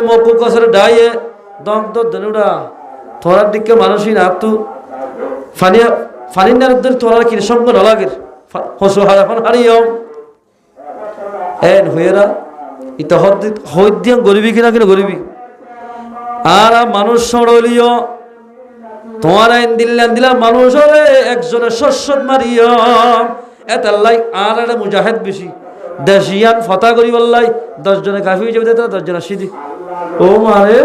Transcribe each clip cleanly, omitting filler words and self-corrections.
মকু কসর ডাইয়ে দম তো দনুডা তোরার দিকে মানুষই না তু ফানিয়া ফানিনার দের তোরার কি সঙ্গ নলাগের হসু হারাফান হারিয়ম এন হইরা ইতা হদ্দিয়াম গরিবি কিনা কিনা গরিবি আর মানুষ সরলিও তোমার আইন দিল্লা মানুষ হলে একজনের শস্য মারিয়ম এতাল্লাই আর একটা মুজাহিদ বেশি দেশিয়ান ফতা করি বললাই 10 জনে কাফি হয়ে যাবে 10 জনের সিদ্ধি ও মারে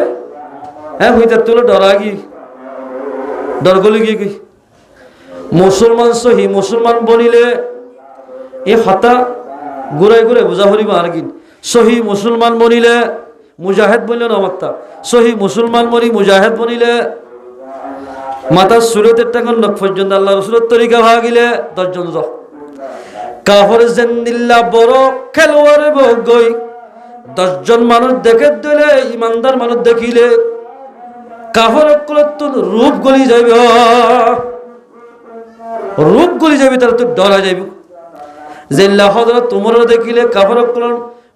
হ্যাঁ হইতে তুলো ডরা কি ডর গলি কি মুসলমান সহি মুসলমান বনিলে এই হতা ঘুরাই ঘুরে বুঝা হরিবা আর কি সহি মুসলমান বনিলে মুজাহিদ বললে না মাত্তা সহি মুসলমান মরি মুজাহিদ বনিলে মাতা সুরতের টাকা নখ পর্যন্ত আল্লাহ রসুলের তরিকা ভাগিলে 10 জন যাও কাফর জেন্দিল্লা বড় খেলোয়াড় বগই 10 জন মানুষ দেখে দিলে ইমানদার মানুষ দেখিলে কাফর রূপ গলি যাবে তার তো ডরা যাবে জেল্লা হজরত তোমার দেখিলে কাফর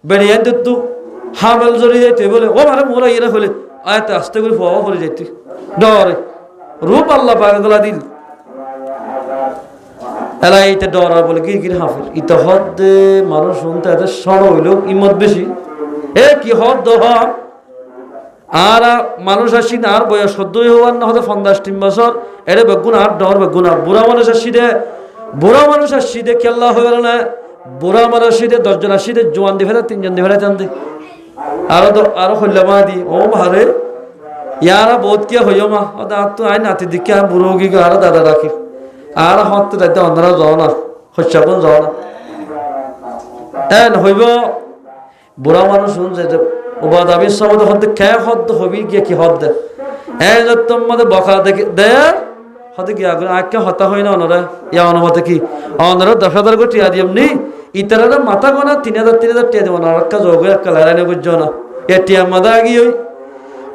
বেড়িয়ে দিত হামেল জড়িয়ে যাইতে বলে ও মানে মোরা ইয়ে হলে আয়তে আস্তে করে ফোয়া করে যাইতে ডরে রূপ আল্লাহ পাগলা দিল এলা এইটা ডরা বলে কি কি হাফের ইতা হদ মানুষ শুনতে এত সড় হইল ইমত বেশি এ কি হদ দহ আর মানুষ আসি না আর বয়স সদ্যই হওয়ার না হতে 50 বছর এরে বেগুন আর ডর বেগুন আর বুড়া মানুষ আসি দে খেলা হয়ে গেল না বুড়া মানুষ আসি দে 10 জন আসি দে জোয়ান দি ফেলে 3 জন দি ফেলে চান দি আরো হল্লামা দি ও ভারে ইয়ারা বহুত কে হইও মা তো আই নাতি দিকে বুড়ো কি আর দাদা রাখি আর হতে যাইতে অন্যরা যাও না হচ্ছাপন যাও না এন হইব বুড়া মানুষ শুন যে ওবাদ আবির সমাদ হতে খেয়ে হদ হবি গিয়ে কি হদ দে এই যে তোমাদের বকা দেখে দে হতে কি আগে হতা হয় না অনরা ইয়া অনুমতে কি অনরা 10,000 কোটি টিয়া দিম নি ইতারা মাথা গোনা 3,000 টিয়া দেব না রাক্কা যোগ একটা লারানে বুঝছো না এ টিয়া মাদা গি হই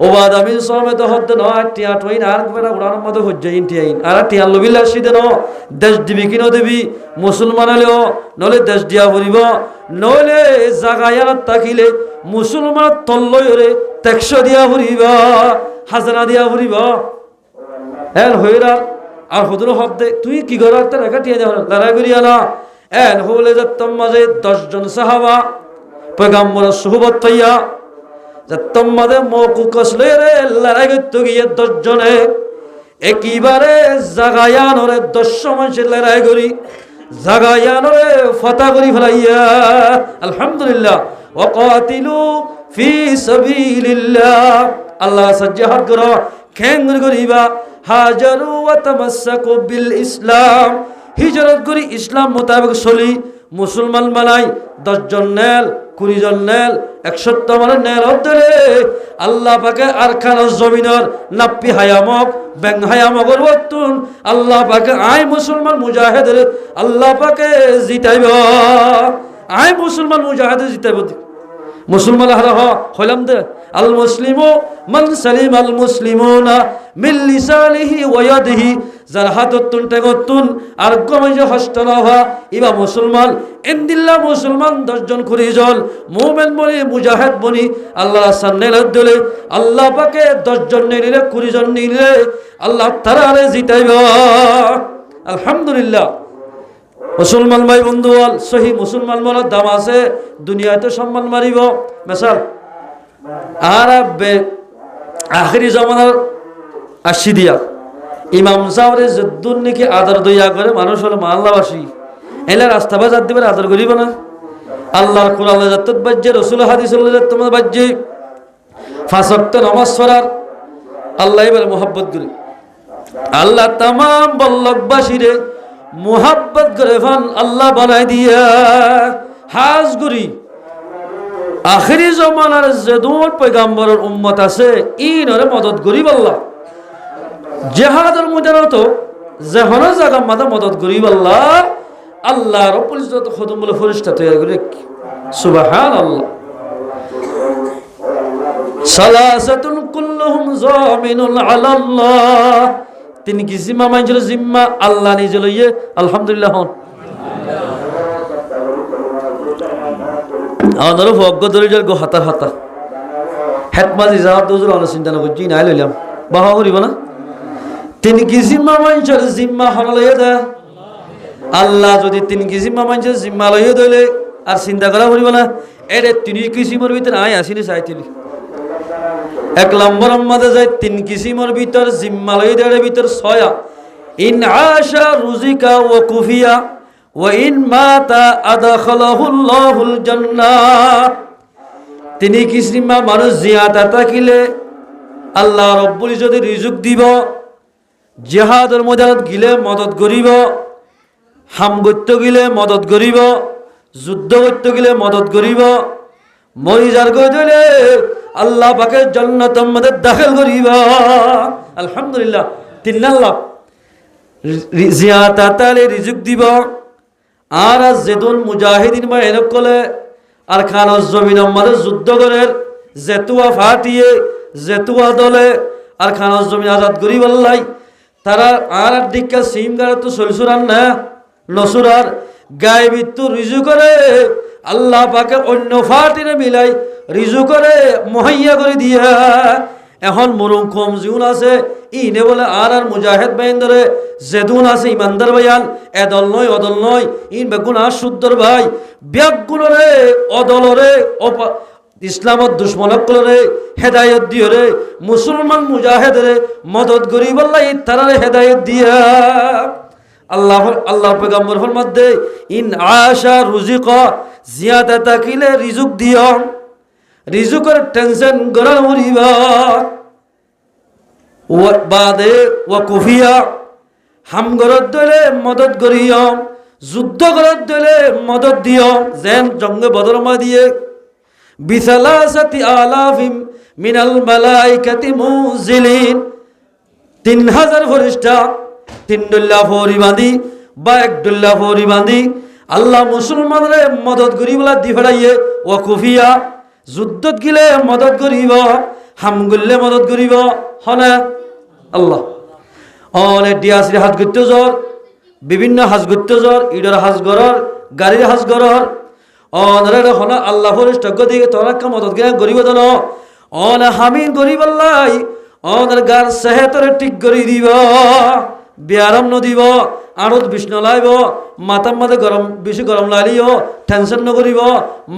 ওবাদ আবির সমাদ হতে না টিয়া টইন আর গোনা উড়ানোর মতো হজ্জাইন টিয়াইন আর টিয়া লবিলা সিদে ন দেশ দিবি কিনো দেবি মুসলমান হলেও নলে দেশ দিয়া ভরিব নলে জাগায়াত তাকিলে মুসলমান তল্লয়রে 100 দিয়া ভরিবা হাজারা দিয়া ভরিবা এন হইরা আর হদুর হদ্দে তুই কি করার তার একাটিয়া দেওয়া লড়াই করিয়া না এন হলে যাত্তম মাঝে 10 জন সাহাবা পয়গাম্বরের সুহবত পাইয়া যাত্তম মাঝে মকু কসলে রে লড়াই করতে গিয়ে 10 জনে একইবারে জাগায়ানরে 100 মানুষের লড়াই করি জাগায়ানরে ফাতা করি ফেলাইয়া আলহামদুলিল্লাহ ওয়াকাতিলু ফি সাবিলিল্লাহ আল্লাহ সাজ্জাহাদ করো খেঙ্গুর করিবা হাজারু ওয়া তামাসসাকু বিল ইসলাম হিজরত করি ইসলাম মোতাবেক চলি মুসলমান বানাই 10 জন নেল 20 জন নেল 170 মানে নেল ধরে আল্লাহ পাকে আরখানা জমিনের নাপ্পি হায়ামক ব্যাং হায়ামকর বতুন আল্লাহ পাকে আই মুসলমান মুজাহিদের আল্লাহ পাকে জিতাইব আই মুসলমান মুজাহিদ জিতাইব মুসলমান হারা হইলাম দে আল মুসলিমু মান সালিম আল মুসলিমুনা মিন লিসানিহি ওয়া ইয়াদিহি যার হাততুন টেগতুন আর গমজে হস্তনহা ইবা মুসলমান ইনদিল্লাহ মুসলমান 10 জন করি জল মুমিন বলি মুজাহিদ বনি আল্লাহ সান্নেল দলে আল্লাহ পাকে 10 জন নিলে 20 জন নিলে আল্লাহ তারারে জিতাইব আলহামদুলিল্লাহ মুসলমান ভাই বন্ধু সহি মুসলমান বলার দাম আছে দুনিয়াতে সম্মান মারিব মেসাল আর আখিরি জমানার আসি দিয়া ইমাম সাহেবের যদ্দুর নাকি আদর দইয়া করে মানুষ হলো মাল্লাবাসী এলে রাস্তা বাজার দিবে আদর করিব না আল্লাহর কোরআন জাতত বাজ্যে রাসূল হাদিস তোমার বাজ্যে 5 ওয়াক্ত নামাজ পড়ার আল্লাহ এবার মোহাব্বত করে আল্লাহ तमाम বল্লভবাসীরে মোহাব্বত করে ফান আল্লাহ বানাই দিয়া হাজ করি আখিরি জমানার যদুর পয়গাম্বরের উম্মত আছে ইনরে মদদ করি আল্লাহ জিহাদের ময়দানত যেহন জায়গা মাদা মদদ করি আল্লাহ আল্লাহ রব্বুল ইজ্জত খদম বলে ফেরেশতা তৈরি করে সুবহানাল্লাহ সালাসাতুন কুল্লুহুম যামিনুন আলাল্লাহ তিনি কি জিম্মা মানছিল জিম্মা আল্লাহ নিজে লইয়ে আলহামদুলিল্লাহ হন আমাদের ভগ্য দরিজার গো হাতা হাতা হেডমাজি যাওয়ার দোজোর অনেক চিন্তা না করছি নাই লইলাম বাহা করিব না তিনি কি জিম্মা মানুষের জিম্মা হল লইয়া দেয় আল্লাহ যদি তিনি কি জিম্মা মানুষের জিম্মা লইয়া দইলে আর চিন্তা করা করিব না এরে তিনি কিসিমের ভিতরে আয় আসিনি চাইছিলি এক নম্বর মাঝে যায় তিন কিসিমের ভিতর জিম্মা লইয়া দেওয়ার ভিতর soya in Asha রুজিকা O কুফিয়া O in মাতা আদাখালাহুল্লাহুল জান্নাহ তিনি কিসিমা মানুষ জিয়াতা থাকিলে আল্লাহ রব্বুল যদি রিজুক দিব জিহাদের ময়দানত গিলে মদত করিব হাম করতে গিলে মদত করিব যুদ্ধ করতে গিলে মদত করিব মরিজার গই দিলে আল্লাহ পাকের জান্নাতের মধ্যে দাখিল করিব আলহামদুলিল্লাহ তিন আল্লাহ জিয়াতা তালে রিজুক দিব আর যেদুন মুজাহিদিন বা এনক কলে আর খানস জমিনের মধ্যে যুদ্ধ করে জেতুয়া ফাটিয়ে জেতুয়া দলে আর খানস জমিন আজাদ করি বললাই তারা আর দিককা সিম গাড়ে তো সলসুরান না নসুরার গায়ে মৃত্যু রিজু করে আল্লাহ পাকে অন্য ফাটিনে মিলাই রিজু করে মহাইয়া করে দিয়া এখন মরুম কম জিউন আছে ইনে বলে আর মুজাহিদ বাইন ধরে জেদুন আছে ইমানদার ভাইয়ান এদল নয় অদল নয় ইন বেগুন আর শুদ্ধর ভাই ব্যাগুলরে অদলরে ইসলামত দুশ্মনকলরে হেদায়ত দিও রে মুসলমান মুজাহিদরে মদত করি বললাই তারারে হেদায়ত দিয়া আল্লাহ পেগম্বর ফরমাতে ইন আশা রুজিকা জিয়াদা তাকিলে রিজুক দিও রিজুকের টেনশন গড়া মরিবা ও বাদে ও কুফিয়া হাম গরত দলে মদত করিও যুদ্ধ গরত দলে মদত দিও যেন জঙ্গে বদর মা দিয়ে বিসালাসাতি আলাফিম মিনাল মালাইকাতি মুজিলিন 3000 ফেরেশতা 3 দুল্লা ফরি বাঁধি বা 1 দুল্লা ফরি বাঁধি আল্লাহ মুসলমানরে মদত করিবলা দি ফেড়াইয়ে ও কুফিয়া যুদ্ধত গিলে মদত করিব হাম গিলে মদত করিব হনা আল্লাহ অনেক ডিয়াসির হাজ করতে জ্বর বিভিন্ন হাজ করতে জ্বর ইডর হাজ গরর গাড়ির হাজ গরর অনরে হনা আল্লাহ ফরিস্টক দিকে তোরা কা মদত গিয়া করিব জানো অন হামি করিব আল্লাহ অনের গার সেহতরে ঠিক করি দিব বিয়ারাম নদিব আড়ত বিষ্ণু লাইব মাতার মাঝে গরম বেশি গরম লাগিও টেনশন নকরিব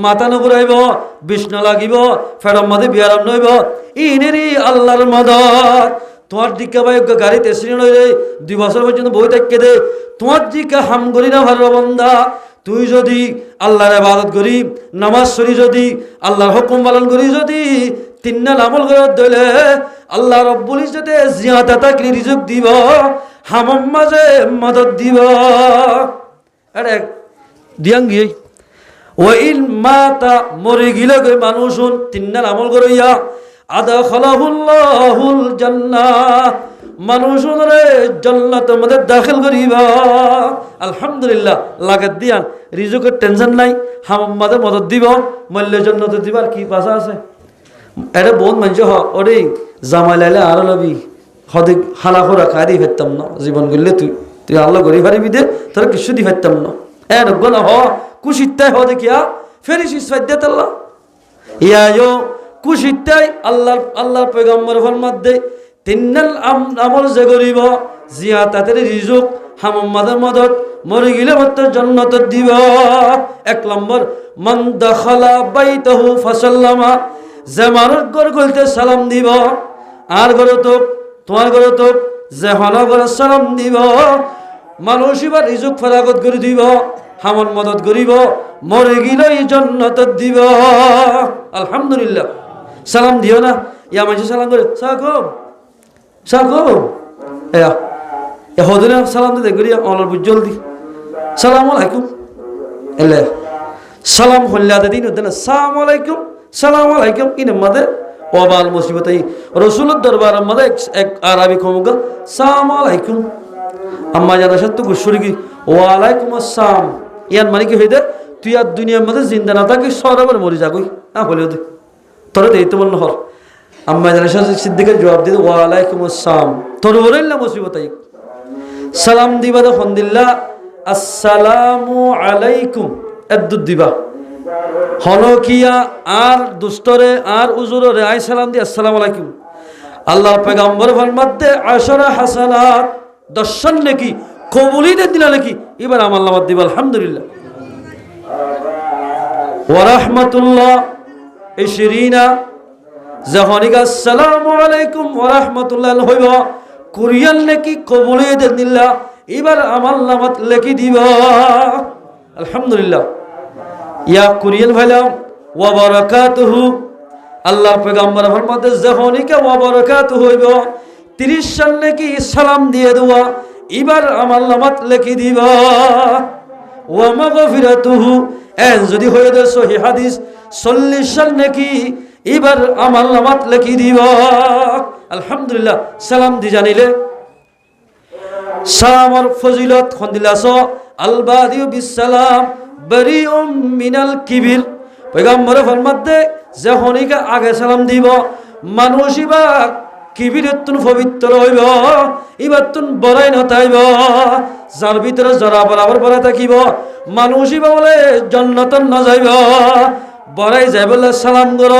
মাথা নকরাইব বিষ্ণু লাগিব ফেরম মাঝে বিয়ারাম নইব ইনেরই আল্লাহর মদত তোমার দিকে ভাই গাড়িতে এসে নইলে 2 বছর পর্যন্ত বই থাকতে দে তোমার দিকে হাম করি না ভালো বন্দা তুই যদি আল্লাহর ইবাদত করি নামাজ পড়ি যদি আল্লাহর হুকুম পালন করি যদি তিনটা আমল করে দিলে আল্লাহ রব্বুল ইজ্জতে জিয়াদা তাকলি রিজুক দিব হামম মাঝে মদত দিব আরে দিয়াং গিয়ে ওয়াইন মাতা মরে গিলে মানুষুন তিনটা আমল করিয়া আদাখালাহুল্লাহুল জান্নাহ মানুষরে জান্নাতের মধ্যে দাখিল করিবা আলহামদুলিল্লাহ লাগাত দিয়ান রিজুকের টেনশন নাই হামাম্মাদের মদত দিব মল্য জান্নাতে দিবার কি পাশা আছে এটা বহুত মানুষ ওরে জামাই লাইলে আরো লবি হদে হালা খোরা খাই দিয়ে ফেরতাম না জীবন করলে তুই আল্লাহ গড়ি ফারিবি দে তোরা কিছু দিয়ে ফেরতাম না রব্বানা হ কুশিত্তাই হ দেখিয়া ফেরিস ইসফাদ্দাত আল্লাহ ইয়ায়ো কুশিত্তাই আল্লাহর পয়গম্বর ফরমাত দে তিন্নাল আমল যে করিব জিয়াতাতের রিজুক হামাম্মাদের মদত মরে গেলে মাত্র জান্নাত দিব 1 নম্বর মান দাখালা বাইতাহু ফাসাল্লামা যে মানুষ ঘর গলতে সালাম দিব আর ঘরে তো তোমার ঘরে তো যে হনা ঘরে সালাম দিব মানুষ এবার রিজুক ফরাগত করে দিব হামন মদত করিব মরে গেলে জান্নাত দিব আলহামদুলিল্লাহ সালাম দিও না ইয়া মানুষ সালাম করে সাকো হদিনে সালাম দিতে করিয়া অনর জলদি সালাম আলাইকুম এলে সালাম হল্লাতে দিন সালাম আলাইকুম সালাম আলাইকুম ইনে মাদে ওয়াবাল মুসিবতাই রাসূলুর দরবার মাদে এক আরবি কমগা সালাম আলাইকুম আম্মা জানা সত্য গুশরি কি ওয়া আলাইকুম আসসালাম ইয়ান মানে কি হইদে তুই আর দুনিয়ার মধ্যে জিন্দা না থাকি সরবার মরি যাগই না হলেও দে তোরে দেই তো মন হর আম্মা জানা সিদ্দিকের জবাব দিতে ওয়া আলাইকুম আসসালাম তোর ওরেল্লা মুসিবতাই সালাম দিবা দে ফন্দিল্লাহ আসসালামু আলাইকুম এদ্দুদ দিবা হলকিয়া আর দুস্তরে আর উজুরে আই সালাম দি আসসালামু আলাইকুম। আল্লাহর পয়গম্বর ফরমাতে আশরা হাসানাত, দর্শন নাকি কবুলি দে দিলা নাকি এবার আমার নামাজ দিব আলহামদুলিল্লাহ। ওয়া রাহমাতুল্লাহ 20 যখনই আসসালামু আলাইকুম ওয়া রাহমাতুল্লাহ হইব কুরিয়াল নাকি কবুলি দে দিলা এবার আমার নামাজ লেখি দিব আলহামদুলিল্লাহ। ইয়া কুরিয়াল ভাইলাম ওয়া বারাকাতুহু, আল্লাহর পয়গম্বর ফরমাতে যখনই কে ওয়া বারাকাতুহু হইব 30 সাল নাকি সালাম দিয়ে দেওয়া এবার আমার নামাজ লেখি দিব। ওয়া মাগফিরাতুহু এন যদি হয়ে যায় সহিহ হাদিস 40 সাল নাকি এবার আমার নামাজ লেখি দিব আলহামদুলিল্লাহ। সালাম দি জানিলে সালামর ফজিলত খন্দিলাস আল বাদিউ বিসসালাম বারিউম মিনাল কিবির। পয়গম্বর ফরমাতে যখনই কে আগে সালাম দিব মানুষ ইবা কিবিরতুন পবিত্র হইব, ইবাতুন বড়াই নতাইব, যার ভিতরে জরা বরাবর বড়াই থাকিব মানুষ ইবা বলে জান্নাতন না যাইব। বড়াই যাই বলে সালাম কর,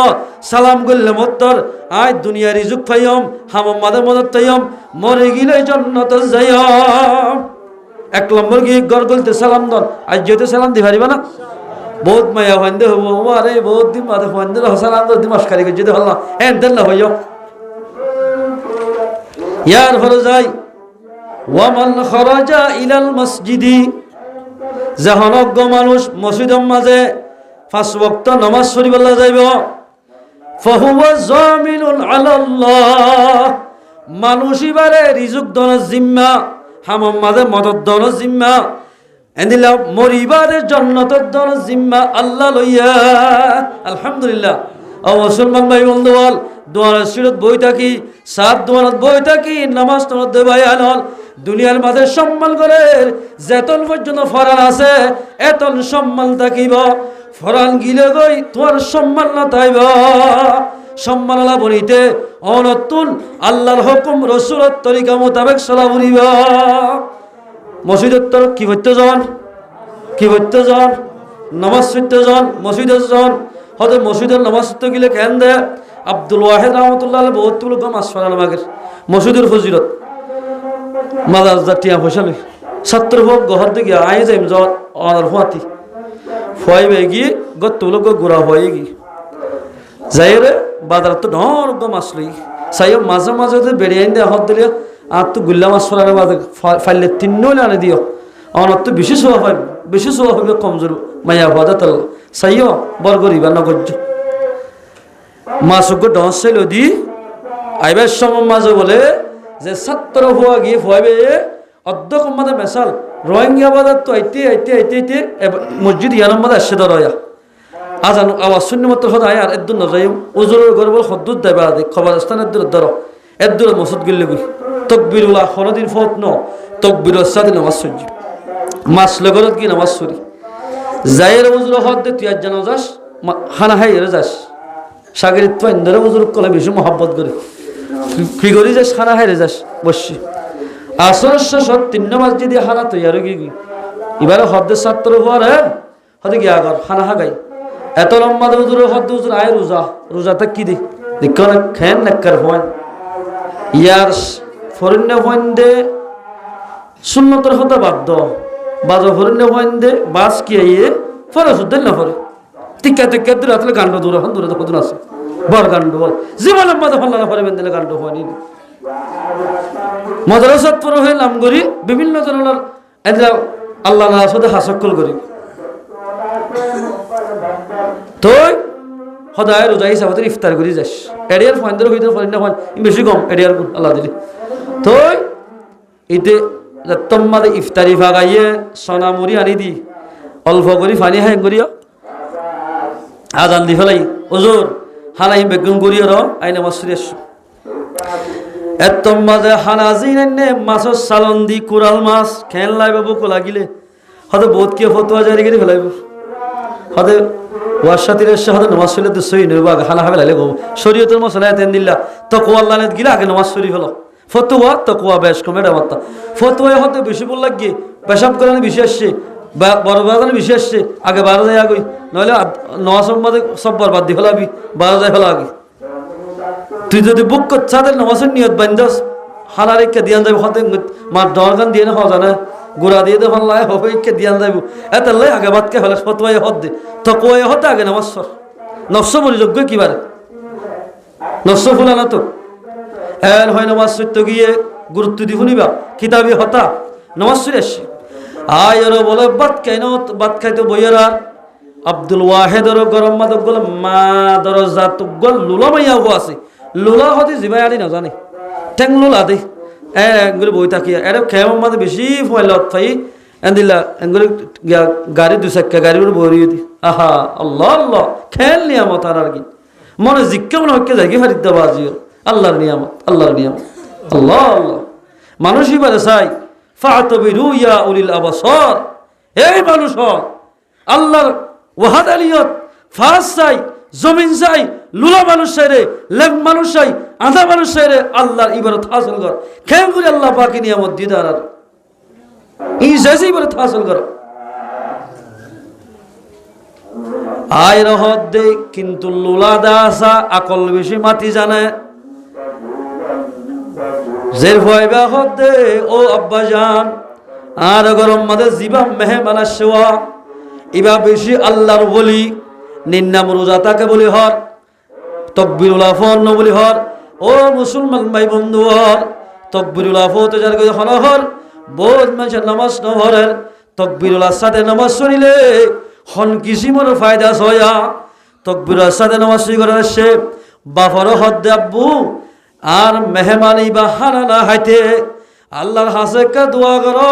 সালাম করলে মত্তর আয় দুনিয়ার রিজুক পাইম হামম মাদের মদত পাইম, মরে গেলে জান্নাত যাইম। 1 নম্বর কি গড় গলতে সালাম দন আজ যেতে সালাম দি পারিবা না বহুত মায়া হইন্দে হবো আরে বহুত দিন মাদে হইন্দে সালাম দন দিমাস কারি যেতে হল না এন দেন না হইও। ইয়ার হলো যাই ওয়ামান খরাজা ইলাল মসজিদি, যখন অজ্ঞ মানুষ মসজিদের মাঝে 5 ওয়াক্ত নামাজ পড়িবলা যাইব ফাহুয়া জামিনুন আলাল্লাহ, মানুষ ইবারে রিজুক দনের জিম্মা হামম মাঝে মদত দনের জিম্মা এন্দিলা মরিবারে জান্নাতের দনের জিম্মা আল্লাহ লইয়া আলহামদুলিল্লাহ। ও মুসলমান ভাই বন্ধুগণ দোয়ার সিরত বই থাকি সাত দোয়ানত বই থাকি নামাজ তোর দেবাই আনল দুনিয়ার মাঝে সম্মান করে যেতন পর্যন্ত ফরান আছে এতন সম্মান থাকিব, ফরান গিলে গই তোমার সম্মান না তাইব। সম্মান আলা বনিতে অনতুন আল্লাহর হুকুম রাসূলের তরিকা মোতাবেক চলা বনিব। মসজিদের তোর কি করতে যান, কি করতে যান নামাজ পড়তে যান মসজিদে যান, হয়তো মসজিদের নামাজ পড়তে গেলে কেন দে আব্দুল ওয়াহিদ রহমতুল্লাহ বহুত তুলো কম আসফারাল মাগের মসজিদের ফজিলত মাদার জাতিয়া ফসালি ছাত্র হোক গহর দিকে আই যাইম যাওয়ার অনার ফুয়াতি ফুয়াইবে গিয়ে গত তুলো গোড়া হয়ে গিয়ে যাই রে বাজার তো ঢর গম আসলি সাইও মাঝে মাঝে বেড়ে আইন দেয় হত দিলে আর তো গুল্লা মাছ ফলার মাঝে ফাইলে 3 নইলে আনে দিও অনার তো বেশি সোয়া পাইব, বেশি সোয়া হবে কমজোর মাইয়া বাদা তাল সাইও বর গরিবা নগর্য মাসুক ডস চাইল দি আইবার সময় মাঝে বলে যে ছাত্র হওয়া গিয়ে ফুয়াইবে অর্ধক মাদা মেশাল রোহিঙ্গা বাজার তো আইতে আইতে আইতে আইতে মসজিদ ইয়ানাম মাদা আসছে দরয়া আজান আওয়াজ শূন্য মতো হদ আয় আর এদ্দুর নজাই ওজোরের গর্ব হদ্দুর দেবা দে খবর স্থান এদ্দুর ধর এদ্দুর মসজিদ গিল্লে গুই তকবিরুল্লাহ কোনদিন ফত ন তকবিরুল সাথে নামাজ সূর্য মাস লগরত কি নামাজ সূরি জায়ের ওজোর হদ দে তুই আজ জানো যাস হানা হাই এর যাস সাগরের তো ইন্দরে ওজোর কলে বেশি মহব্বত করে কি করি যাস হানা হাই রে যাস বসছি আসর শেষত 3 নামাজ যদি হানা তৈয়ার গি এবারে হদ্দের ছাত্র হওয়ার হতে গিয়া আগর হানা হাগাই এত লম্বা ওজোর হদ ওজোর আয় রোজা রোজাটা কি দি দেখো না খেন নাকার হয় ইয়ার ফরিন্য হইন্দে সুন্নতর হতে বাধ্য বাজা ফরিন্য হইন্দে বাস কি আইয়ে ফরজ উদ্দিন না ফরে টিকা টিকা দূর আসলে গান্ড দূর হন দূরে কত আছে বড় গান্ড বল জীবন বাজা ফল্লা না ফরে বেন্দলে গান্ড হয়নি মাদ্রাসাত পড়ে হইলাম গরি বিভিন্ন ধরনের এদা আল্লাহ না সাথে হাসকল করি তুই সদায় রোজা হিসাবে ইফতার করি যাস এরিয়ার ফাইন্দার হইতে ফরিন্য হয় বেশি কম এরিয়ার আল্লাহ দিলি তুই এতে তোমাদের ইফতারি ভাগাইয়ে সোনামুড়ি আনি দি অল্প করি ফানি হ্যাং করিও আজান দি ফেলাই ওজোর হানাই বেগুন করিও র আইনে মাছ আসছো এত মাঝে হানাজি নে মাছের সালন দি কুরাল মাছ খেল লাইব বুকো লাগিলে হয়তো বহুত কে ফতুয়া জারি করে ফেলাইব হয়তো ওয়াসাতিরের সাথে নামাজ পড়লে তো সই নইব আগে হানা হবে লাইলে গো শরীয়তের মশলা তেন দিল্লা তকওয়া আল্লাহ গিলা আগে নামাজ পড়ি ফেলো ফতুয়া তকওয়া বেশ কমে মাত্রা ফতুয়া হতে বেশি বল লাগিয়ে পেশাব করানো বেশি আসছে বড় বাজারে বেশি আসছে আগে 12 যায় আগে নইলে নমাজ সম্বাদে সব বরবাদ দিয়ে হলাবি 12 যায় হলো আগে তুই যদি বুক করছ তাহলে নমাজের নিয়ত বান্ধস হালা রেখে দিয়ান যাবে হতে মার দরগান দিয়ে না হওয়া না গোড়া দিয়ে তো হল্লায় হবে কে দিয়ান যাইব এত লাই আগে বাদকে হলে ফতোয়াই হদ দে তো কয়ে হতে আগে নামাজ সর নফস মরিযোগ্য কিবারে নফস ফুলা না তো এর হয় নামাজ সত্য গিয়ে গুরুত্ব দি শুনিবা কিতাবি হতা নামাজ সরে আসছে আয়র বলে বাদ কেন বাদ খাইতো বইয়ের আর আব্দুল ওয়াহেদর গরম মাদক গল মা দর জাতুক গল লুলা মাইয়া আছে লুলা হতে জিবাই আনি না জানে ঠেং লুলা দে এগুলো বই থাকিয়া এর খেম মাঝে বেশি ফয়লত ফাই এন্দিলা এগুলো গাড়ি 2 চাক্কা গাড়ির বরিয়ে দি আহা আল্লাহ আল্লাহ খেল নিয়ামত আর কি মনে জিজ্ঞা মনে হচ্ছে যাই ফারিদ বাজিও আল্লাহর নিয়ামত আল্লাহর নিয়ামত আল্লাহ আল্লাহ মানুষই বলে চাই ফাতবিরু ইয়া উলিল আবসার এই মানুষ আল্লাহর ওয়াহাদানিয়ত ফাস চাই জমিন চাই লুলা মানুষ চাই রে লেগ মানুষ চাই আধা মানুষ চাই রে আল্লাহর ইবাদত হাসিল কর কেন করে আল্লাহ পাকি নিয়ামত দিদার আর এই জেসি ইবাদত হাসিল কর আয় রহত দে কিন্তু লুলা দাসা আকল বেশি মাটি জানে জের ভয়বা হত দে ও আব্বা জান আর গরম মাদে জিবা মেহমান আসওয়া ইবা বেশি আল্লাহর বলি নিন্নাম রোজা তাকে বলি হর তকবিরুল আফন বলি হর ও মুসলমান ভাই বন্ধু হর তকবিরুল আফতে যার কই হর বহুত মানুষ নামাজ নহরের তকবিরুল সাথে নামাজ শুনিলে হন কিসিমর ফায়দা সয়া তকবিরুল সাথে নামাজ শুই করে আসছে বাফর হদ আব্বু আর মেহমানি বা হানা হাইতে আল্লাহর হাসে কা দোয়া করো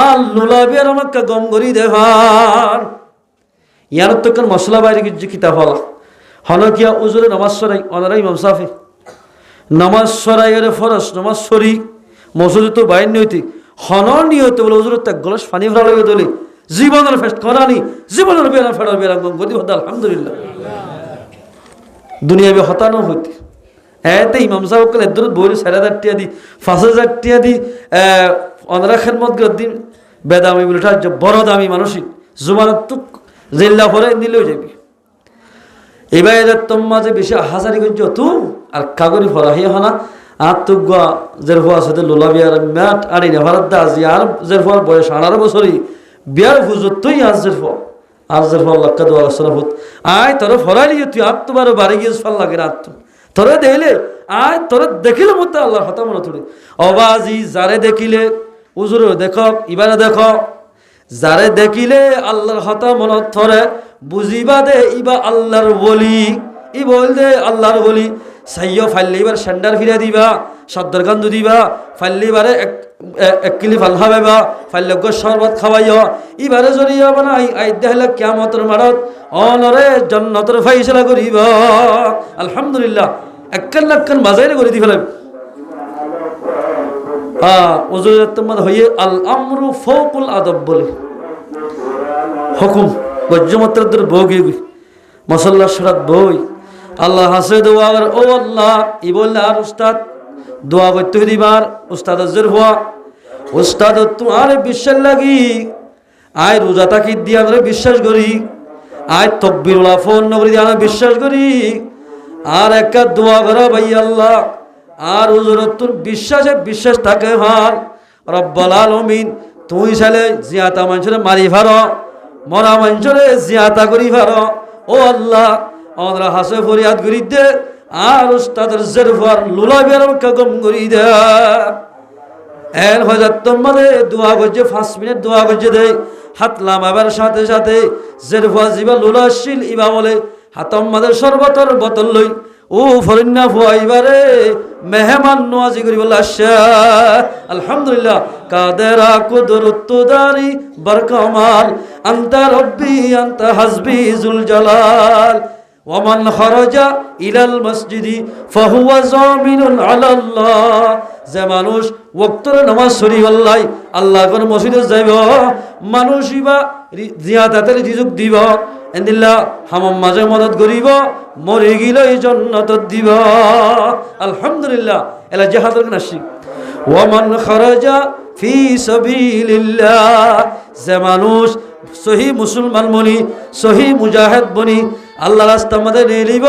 আর লুলাবিয়ার আমাকে গম করি দেখান ইয়ার তো কোন মশলা বাইরে কিছু কিতাব হলা হনকিয়া উজুরে নামাজ সরাই অনারাই ইমাম সাফি নামাজ সরাইয়ের ফরজ নামাজ সরি মসজিদে তো বাইর নইতি হনর নিয়তে বলে উজুরের ত্যাগ গলস পানি ভরা লাগে দলি জীবনের ফেস্ট করানি জীবনের বেড়া ফেড়ার বেড়া গম করি হদ আলহামদুলিল্লাহ দুনিয়া বে হতানো হইতি এতে ইমাম সাহেব কলে দূর বইরে 4000 টাকা দি 5000 টাকা দি অনরা খেদমত দিন বেদামি বলে বড় দামি মানুষই জুমানত তুক জিল্লা ভরে নিলেও যাবি এবার তোমার যে বেশি হাজারি করছ তু আর কাগরি ফরাহি হনা আর তো জের হওয়া সাথে লোলা বিয়ার ম্যাট আর এই ভারত দা আজি আর জের হওয়ার বয়স 18 বছরই বিয়ার হুজুর তুই আর জের হওয়া আর জের হওয়া লাক্কা দোয়া সরফত আয় তোর ফরাইলি তুই আর তো বারো বাড়ি গিয়ে ফল লাগে রাত তোরে দেখলে আয় তোরে দেখিলে মতো আল্লাহর হতা মনে থুড়ি অবাজি যারে দেখিলে উজুর দেখো ইবারে দেখো যারে দেখিলে আল্লাহর হতা মনত ধরে বুঝিবা দে ইবা আল্লাহর বলি ই বল দে আল্লাহর বলি সাইয় ফাইলে এবার সেন্ডার ফিরে দিবা সদ্দর কান্দু দিবা ফাইলে এবারে এক কিলি ফাল খাবাইবা ফাইলে শরবত খাওয়াইও ইবারে জড়িয়া বানাই আই দেহলে কিয়ামতের মারত অনরে জান্নাতের ফাইসলা করিবা আলহামদুলিল্লাহ একখান লাখান বাজারে করে দি ফেলাম ওজুরের তোমার হইয়ে আল আমরু ফৌকুল আদব বলে হুকুম গজ্জমাত্রাদের বগি মশাল্লা সরাত বই আল্লাহ হাসে দোয়া ও আল্লাহ ই বললে আর উস্তাদ দোয়া করতে দিবার উস্তাদ হাজির হওয়া উস্তাদ তোমার বিশ্বাস লাগি আয় রোজা তাকি দিয়ে আমরা বিশ্বাস করি আয় তকবিরুল আফন নগরী দিয়ে আমরা বিশ্বাস করি আর একটা দোয়া করা ভাই আল্লাহ আর হুজুরত তোর বিশ্বাসে বিশ্বাস থাকে হার রব্বুল আলামিন তুই ছেলে জিয়াতা মানুষরে মারি ফারো মরা মানুষরে জিয়াতা করি ফারো ও আল্লাহ আমরা হাসে ফরিয়াদ করি দে আর উস্তাদের জেরফার লুলা বেরম কম করি দে এর হযরত তোমারে দোয়া করছে 5 মিনিট দোয়া করছে দে হাত লামাবার সাথে সাথে জেরফা জিবা লুলা শিল ইবা বলে হাতম মাদের শরবতর বোতল লই ও ফরিন্না ফুয়াইবারে মেহমান নওয়াজি করি বলে আলহামদুলিল্লাহ কাদেরা কুদরত দারি বরকামাল আনতা রব্বি আনতা হাসবি জুল জালাল ওয়ামান খরাজা ইলাল মসজিদি ফাহুয়া জামিনুন আলাল্লাহ যে মানুষ ওয়াক্তের নামাজ পড়ি আল্লাহ আল্লাহ কোন মসজিদে যাইব মানুষইবা জিয়াদাতের রিজিক দিব এন্দিল্লাহ হামাম মাঝে মদত করিব মরে গিলে জান্নাত দিব আলহামদুলিল্লাহ এলা জিহাদের নাসি ওয়ামান খরাজা ফি সাবিলিল্লাহ। যে মানুষ সহি মুসলমান বনি, সহি মুজাহিদ বনি আল্লাহ রাস্তার মধ্যে নিয়ে নিব,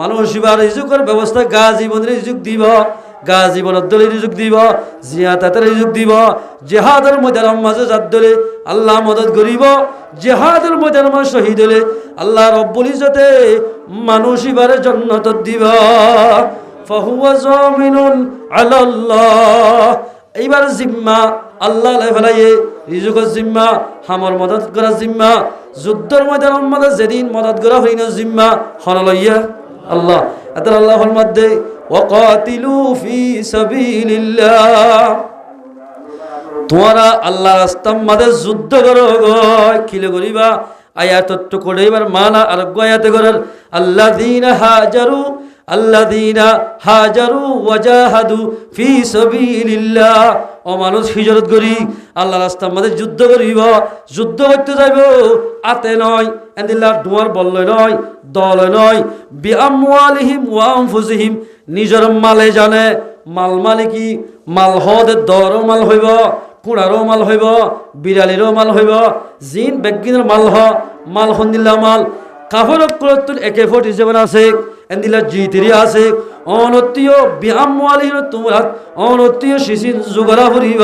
মানুষ এবার রিজুকের ব্যবস্থা গাজী বনের রিজুক দিব, গাজী বনের দলে রিজুক দিব, জিয়াতাতের রিজুক দিব, জেহাদের ময়দানের মাঝে যার দলে আল্লাহ মদত করিব, জেহাদের ময়দানের মাঝে শহীদ হলে আল্লাহ রব্বুল ইজ্জতে মানুষ এবারে জান্নাত দিব। ফাহুয়া জামিনুন আলাল্লাহ। এইবার জিম্মা আল্লাহ ফেলাইয়ে রিজুকের জিম্মা, হামর মদত করার জিম্মা, যুদ্ধের ময়দানের মধ্যে যেদিন মদত করা হইন জিম্মা হনলইয়া আল্লাহ। এত আল্লাহর মধ্যে ওয়াকাতিলু ফি সাবিলিল্লাহ, তোমরা আল্লাহ রাস্তার মধ্যে যুদ্ধ করো গো। কিলে করিবা আয়াতত্ব করে এবার মানা আর আয়াতে করার আল্লাযীনা হাজারু, আল্লাযীনা হাজারু ওয়াজাহাদু ফি সাবিলিল্লাহ। ও মানুষ হিজরত করি আল্লাহ রাস্তার মধ্যে যুদ্ধ করিব, যুদ্ধ করতে যাইব আতে নয়, এন্দিল্লাহ ডুয়ার বললে নয়, দলে নয়, বিআমওয়ালিহিম ওয়া আনফুসিহিম, নিজের মালে জানে। মাল মানে কি? মাল হদে দরও মাল হইব, কুড়ারও মাল হইব, বিড়ালিরও মাল হইব, জিন বেগিনের মাল মাল হন্দিল্লা মাল কাফর অক্ষরতুল একে ফোট হিসেবে আছে, এন্দিলা জিতিরি আছে, অনতীয় বিআমওয়ালিহিম, তোমরা অনতীয় শিশির জুগরা ফুরিব,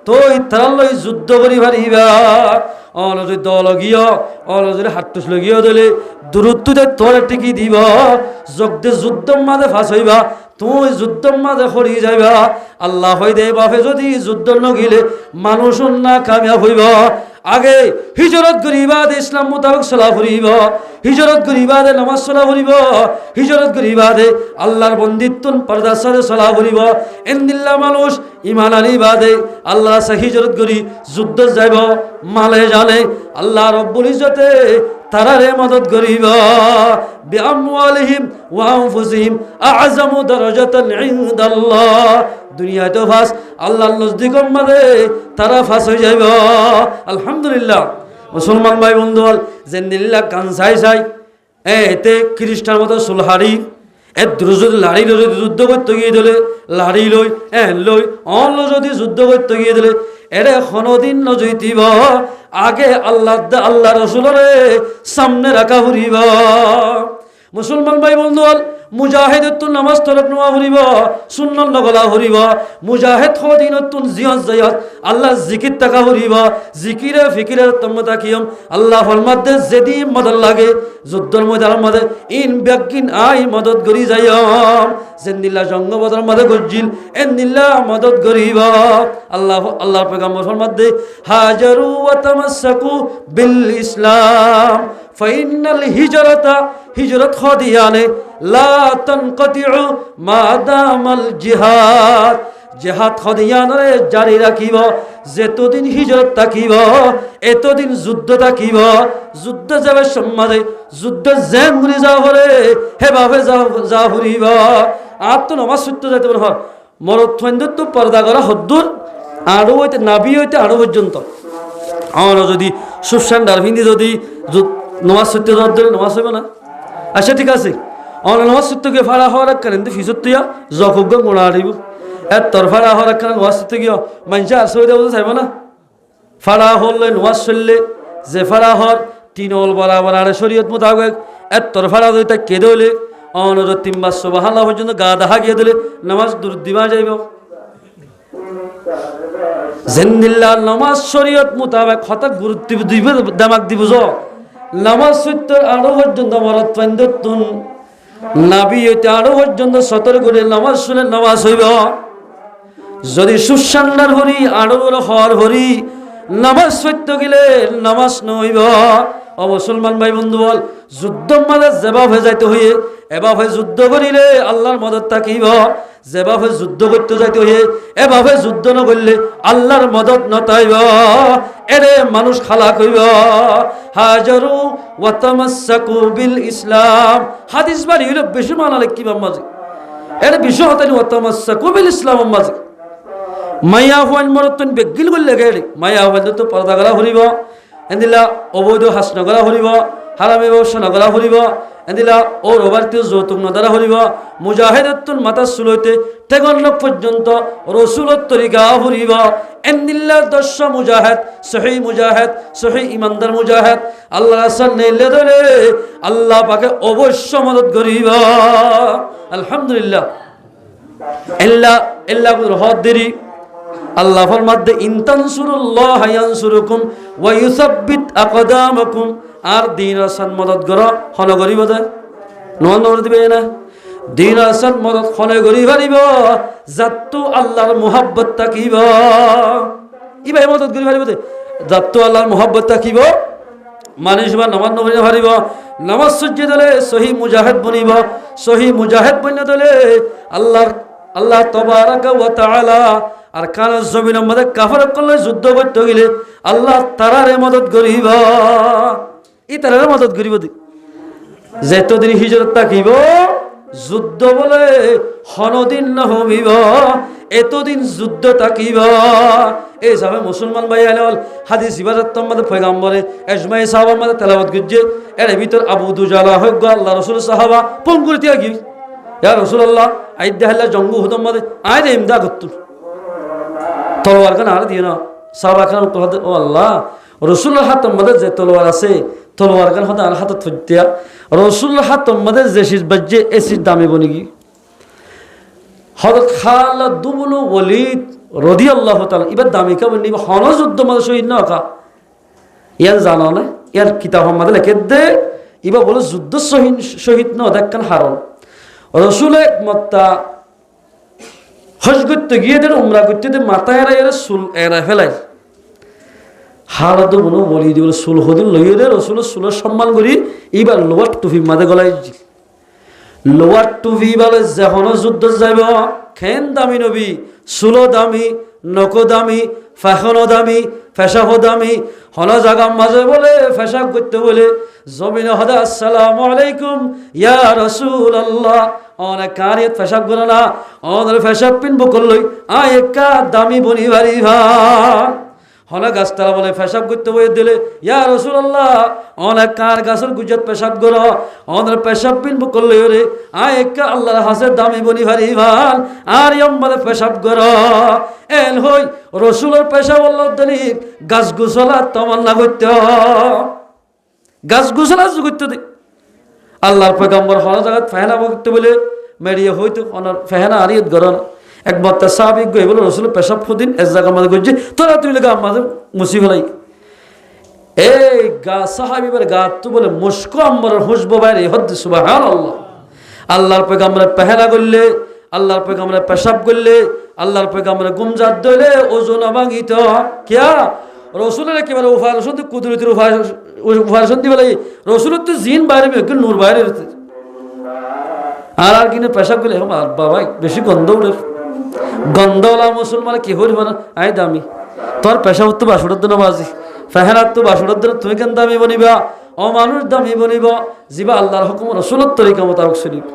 তো ইতারালই যুদ্ধ করি পারিবা। অলজে দল গিয়ে অলজে হাট্টুস লগিয়ে দিলে দূরত্বতে তোরে টিকি দিব, জগদে যুদ্ধ মাঝে ফাঁস হইবা, তুই যুদ্ধ মাঝে হরি যাইবা। আল্লাহ হই দে বাপে যদি যুদ্ধ নগিলে মানুষ না কামিয়াব হইব। আগে হিজরত করিবাদ ইসলাম মোতাবেক চলা ফুরিব, হিজরত করিবাদে নামাজ চলা ফুরিব, হিজরত করিবাদে আল্লাহর বন্দিত্ব পর্দার সাথে চলা ফুরিব। এন্দিল্লা মানুষ ইমান আলী বাদে আল্লাহ সে হিজরত করি যুদ্ধ যাইব, মালে জানে আল্লাহ রব্বুল ইজ্জতে তারারে মদত করিব। বিআমওয়ালিহিম ওয়া আনফুসিহিম আ'যামু দারাজাতান ইনদাল্লাহ। দুনিয়াতে ফাঁস, আল্লাহর নজদিকের মাঝে তারা ফাঁস হয়ে যাইব। আলহামদুলিল্লাহ মুসলমান ভাই বন্ধু হল জেন্দিল্লা কান চাই চাই এতে খ্রিস্টান মতো সুলহারি এ দ্রুজ লাড়ি লই যুদ্ধ করতে গিয়ে দিলে লাড়ি লই লই অল যদি যুদ্ধ করতে গিয়ে দিলে এরে কোনদিন নজইতিব আগে আল্লাহ রসুলরে সামনে রাখা ফুরিব। মুসলমান ভাই বন্ধু হল মুজাহিদতুন নামাজ তরফ নোয়া হরিব, সুন্নাত নগলা হরিব, মুজাহিদ খদিনতুন জিয়াত জায়াত আল্লাহ জিকির টাকা হরিব, জিকিরে ফিকিরে তম্মতা কিয়ম আল্লাহর মধ্যে যেদি মদত লাগে যুদ্ধর ময়দানের মধ্যে ইন ব্যাকিন আই মদত করি যাইম। জেন্দিল্লাহ জঙ্গবদর মধ্যে গজ্জিল এন্দিল্লাহ মদত করিব। আল্লাহর পয়গম্বরের মধ্যে হাজারু ওয়া তামাসসাকু বিল ইসলাম ফাইনাল হিজরাতা, হিজরত খদিয়ানে লা তানকাতিউ মা দামাল জিহাদ, জিহাদ খদিয়ানে জারি রাখিব যেতদিন হিজরত থাকিব, এতদিন যুদ্ধ থাকিব। যুদ্ধ যাবে সমাজে যুদ্ধ জেন ঘুরি যাওয়া হলে হেভাবে যা ফুরিব। আর তো নমাজ সত্য যাইতে পারে মরদ তো পর্দা করা হদ্দুর আরো হইতে নাবি হইতে আরো পর্যন্ত। আমার যদি সুশান ডারভিন্দি যদি নমাজ সত্য ধরে নমাজ হইব না। আচ্ছা ঠিক আছে, নমাজ সত্যকে ফাড়া হওয়ার কারণ ফিসত্তিয়া জখগ গোড়া আড়িব এর তোর ফাড়া হওয়ার কারণ নমাজ সত্য গিয়ে মানুষ আসে দেবো চাইব না। ফাড়া হলে নমাজ চললে যে ফাড়া হর তিন হল বরাবর আরে শরীয়ত মোতাবেক এর তোর ফাড়া যদি তাই কেঁদে হলে অনর তিনবার সুবহানাল্লাহ পর্যন্ত গা দাহা গিয়ে দিলে নামাজ দূর দিবা যাইব। জেন্দিল্লাহ নামাজ শরীয়ত মোতাবেক হঠাৎ গুরুত্ব দিব দামাক দিব নামাজ সত্যর আরো পর্যন্ত মরত পাইন্দতুন নাবি হইতে আরো পর্যন্ত সতর করে নামাজ শুনে নামাজ হইব। যদি সুশান্ডার হরি আরো হর হরি নামাজ সত্য গেলে নামাজ নইব। ও মুসলমান ভাই বন্ধু বল যুদ্ধ মাঝে যেভাবে যাইতে হইয়ে এভাবে যুদ্ধ করিলে আল্লাহর মদত থাকিব, যেভাবে যুদ্ধ করতে যাইতে হইয়ে এভাবে যুদ্ধ ন করলে আল্লাহর মদত নতাইব। এরে মানুষ খালা কইব হাজারু ওয়া তামাসসাকু বিল ইসলাম। হাদিস বাড়ি হইল বেশি মানালে কি মাঝে এরে বিষয় হতানি ওয়া তামাসসাকু বিল ইসলাম মাঝে মায়া হওয়ান মরতন বেগিল করলে গেলে মায়া হওয়ান তো পর্দা করা হরিব, এন্দিলা অবৈধ হাসন করা হরিব, হারামে ব্যবসা নগরা ফুরিব এদিলা ওর ওভারতীয় যৌতুক নদারা ফুরিব মুজাহিদাতুন মাতা সুলইতে তেগন্ন পর্যন্ত রসুলত তরিকা ফুরিব এন্দিল্লার দর্শ মুজাহিদ সহি ইমানদার মুজাহিদ আল্লাহ রাসূল নেলে ধরে আল্লাহ পাকে অবশ্য মদত করিব আলহামদুলিল্লাহ ইল্লা রহত দেরি আল্লাহ ফরমাতে ইনতানসুরুল্লাহ ইয়ানসুরুকুম ওয়া ইউসাব্বিত আকদামাকুম আর দিন আসান মদত গর হন করিব দে নন নর দিবে না দিন আসান মদত হন করি পারিব জাতু আল্লাহর মুহাব্বত তাকিব ইবা মদত করি পারিব দে জাতু আল্লাহর মুহাব্বত তাকিব মানুষ বা নামাজ নবী পারিব নামাজ সূর্য দলে সহি মুজাহিদ বনিব সহি মুজাহিদ বন্য দলে আল্লাহ তাবারাকা ওয়া তাআলা আর কার জমিনের মধ্যে কাফের করলে যুদ্ধ করতে গেলে আল্লাহ তারারে মদত করিব ই তারারে মদত করিব যেতদিন হিজরত থাকিব যুদ্ধ বলে হনদিন নহমিব এতদিন যুদ্ধ থাকিব এই হিসাবে মুসলমান ভাই আল হাদিস ইবাদত মধ্যে পয়গাম্বরে এজমাই সাহাবার মধ্যে তেলাওয়াত করছে এর ভিতর আবু দুজালা হইগ আল্লাহ রাসূল সাহাবা পঙ্গুরতিয়া কি ইয়া রাসূলুল্লাহ আইদাহাল্লাহ জঙ্গু হুদম মধ্যে আইরে ইমদা করতুন তলোয়ার কেন আর দিও না সাহাবা কেন ও আল্লাহ রসুল্লাহ হাতের মধ্যে যে তলোয়ার আছে তলোয়ার কেন হতে আর হাতত ফুটিয়া রসুল্লাহ হাতের মধ্যে যে শীষ বাজ্যে এসির দামে বনি গি হযরত খালিদ ইবনে ওয়ালিদ রাদিয়াল্লাহু তাআলা ইবার দামি কা বনি হন যুদ্ধ মধ্যে শহীদ না কা ইয়ার জানো না ইয়ার কিতাব মধ্যে লিখে দে ইবা বলে যুদ্ধ শহীদ না দেখেন হারন রসুল মত্তা হজ করতে গিয়ে দেন উমরা করতে দে মাথায় এরা চুল এরা ফেলাই হালাদু বনু বলি দিয়ে চুল হদিন লইয়ে দে রসুলের চুলের সম্মান করি এইবার লোয়ার টুপি মাঝে গলাই লোয়ার টুপি বলে যখন যুদ্ধ যাইব খেন দামি নবী চুলো দামি নকো দামি ফ্যাশনও দামি ফেশাবও দামি হন জাগাম মাঝে বলে ফেশাব করতে বলে জমিনে হদা আসসালামু আলাইকুম ইয়া রাসূলুল্লাহ অনেক কারিয়ত ফেশাব করে না অনেক ফেশাব পিনবো করলই আয় একা দামি বনি ভারি ভাই হন গাছতলা বলে ফেশাব করতে বই দিলে ইয়া রাসূলুল্লাহ অনেক কার গাছের গুজত পেশাব করো অনেক পেশাব পিনবো করলই রে আয় একা আল্লাহর হাসের দামি বনি ভারি ভাই আর ইয়ম বলে পেশাব করো এন হই রসুলের পেশাব আল্লাহ দলিল গাছ গুছলা তমান্না করতে গাছ গুছলা করতে দে আল্লাহর পয়গম্বর হল জায়গা ফেহনা করতে বলে মেরিয়ে হইতো অনার ফেহনা আরিয়ত গরন একবার তার সাহাবিক গই বলে রসুল পেশাব ফুদিন এক জায়গা মাঝে করছে তোরা তুই লেগে আমাদের মুসি ফেলাই এই গা সাহাবিবার গা তো বলে মুস্কো আমার হুসবো বাইরে হদ্দ সুবহানাল্লাহ আল্লাহর পয়গম্বরের পেহনা করলে আল্লাহর পয়গম্বরের পেশাব করলে আল্লাহর পয়গম্বরের গুমজাত দইলে ওজন ভাঙিত কিয়া রসুলের একেবারে উফারসন কুদরতির উফারসন দিবে লাগে রসুলের তো জিন বাইরে নূর বাইরে আর কিনে পেশাব করলে বাবা বেশি গন্ধ উঠে গন্ধওয়ালা মুসলমান কি হইব না আই দামি তোর পেশাব তো বাসুরের দিন বাজি ফেহেরাত তো বাসুরের দিন তুমি কেন দামি বনিবা অমানুষ দামি বনিব যিবা আল্লাহর হুকুম রসুলের তরিকা মোতাবেক চলিব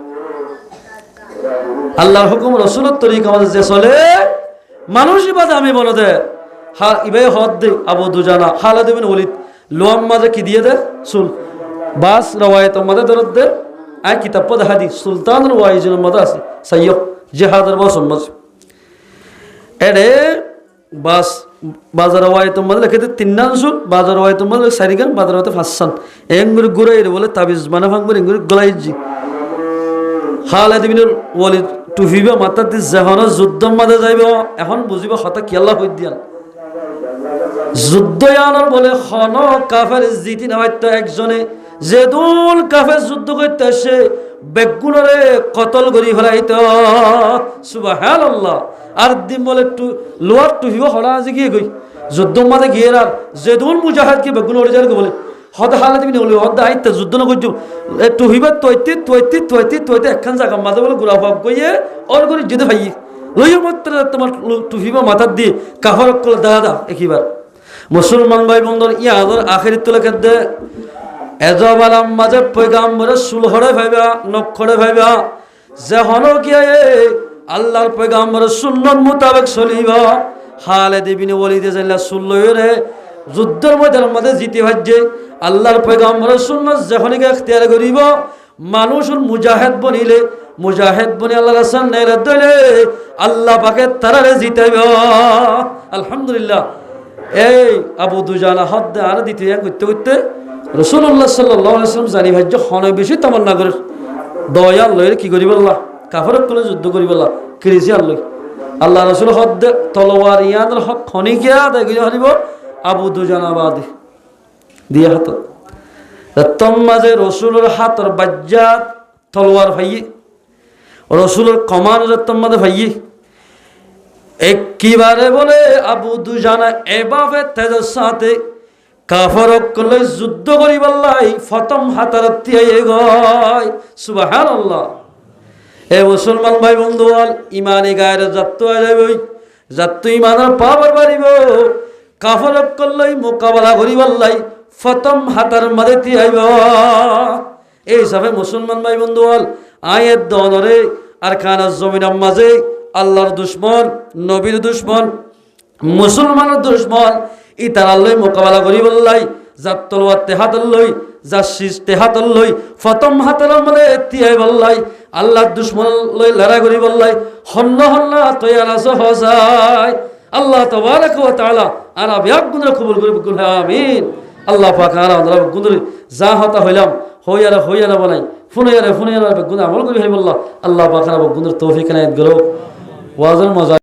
আল্লাহর হুকুম রসুলের তরিকা মতো যে চলে মানুষই বা দামি বলো দে ইবাই হদ দে আবু দুজানা খালিদ ইবনে ওয়ালিদ লোয়াম মাঝে কি দিয়ে দে চুল বাস রওয়ায়াত মাঝে দরদ দে আই কিতাব পদ হাদিস সুলতানুল ওয়াইজিন মাঝে আছে সাইয়্য জিহাদের বসম মাঝে এডে বাস বাজার রওয়ায়াত মাঝে লিখে দে তিননান চুল বাজার রওয়ায়াত মাঝে সারিগান বাজার রওয়ায়াত ফাসান এঙ্গুর গুড়াই বলে তাবিজ মানে ভাঙবে এঙ্গুর গলাইজি খালিদ ইবনে ওয়ালিদ টুফিবা মাথা দি যখন যুদ্ধ মাঝে যাইব এখন বুঝিব হতা কি আল্লাহ কই দিয়ান যুদ্ধ আনার বলে খন কাফের জিতি নামাইতো একজনে যেদুল কাফের যুদ্ধ করতে আসে বেগুনরে কতল করি ফেলাইতো সুবহানাল্লাহ আর দিন বলে লোয়ার টুফিব হলা আজি গিয়ে গই যুদ্ধ মাঝে গিয়ে আর যেদুল মুজাহিদ কি বেগুন ওড়ে যার বলে হদ হালাত বিন ওলি হদ আইতে যুদ্ধ না করছো টুফিবা তৈতে একখান জায়গা মাঝে বলে গুড়া ভাব কইয়ে ওর করে যেতে ভাই লইও মাত্র তোমার টুফিবা মাথার দিয়ে কাফর কল দাদা একইবার মুসলমান ভাই বন্ধুর ইয়াদর আখিরিত লেখে দে এজবালাম মাঝে পয়গাম্বরের সুলহরে ভাইবা নক্ষরে ভাইবা যে হন কি আল্লাহর পয়গাম্বরের সুন্নত মোতাবেক চলিবা খালিদ ইবনে ওয়ালিদ জাল্লা সুল্লয়রে যুদ্ধের ময়দানের মধ্যে জিতে ভাজ্যে আল্লাহর পয়গম্বরের সুন্নাত যখনই ইখতিয়ার করিব মানুষের মুজাহিদ বনিলে মুজাহিদ বনি আল্লাহর সামনে দলে আল্লাহ পাকে তারারে জিতাইব আলহামদুলিল্লাহ। এই আবু দুজানা হদ আর দ্বিতীয় করতে করতে রাসূলুল্লাহ সাল্লাল্লাহু আলাইহি ওয়াসাল্লাম জানি ভাজ্য হনে বেশি তামান্না করে দয়া লয়ের কি করিব আল্লাহ কাফেরত কোলে যুদ্ধ করিব আল্লাহ করেছি আল্লাহ আল্লাহ রাসূল হদ তলোয়ার ইয়াদের হক খনি গিয়া দেখিল হারিব আবু দুজানা বাদে দিয়ে হাত মাঝে রসুলের হাতর বাজ্জাত তলোয়ার ভাইয়ে রসুলের কমান মাঝে ভাইয়ে একেবারে বলে আবু দুজানা এভাবে তেজের সাথে কাফরক করলে যুদ্ধ করিবাল্লাই ফতম হাতার তিয়াই গয় সুবহানাল্লাহ। এ মুসলমান ভাই বন্ধু ইমানি গায়ের যাত্তু যাবই যাত্তু ইমানের পাওয়ার বাড়িব কাফরক করলে মোকাবেলা করিবাল্লাই ফতম হাতার মাঝে তিয়াইব। এই হিসাবে মুসলমান ভাই বন্ধু আয়ের দনরে আর খানার জমিনের মাঝে আল্লাহর দুশ্মন নবীর দুশ্মন মুসলমানের দুশ্মন ই তারা লই মোকাবেলা করি বললাই যার তলোয়ার তেহাতল লই যার শীষ তেহাতল লই ফতম হাতের মানে তিয়াই বললাই আল্লাহর দুশ্মন লই লড়াই করি বললাই হন্ন হন্ন তৈয়ার আছে হসাই আল্লাহ তাবারাক ওয়া তাআলা আর আবিয়াক গুণরে কবুল করি বকুল আমিন। আল্লাহ পাক আর আমরা গুণরে যা হতা হইলাম হইয়ারা বানাই ফুনাইয়ারা গুণ আমল করি হইব আল্লাহ পাক আর গুণরে তৌফিক এনায়েত করো ওয়াজের মজা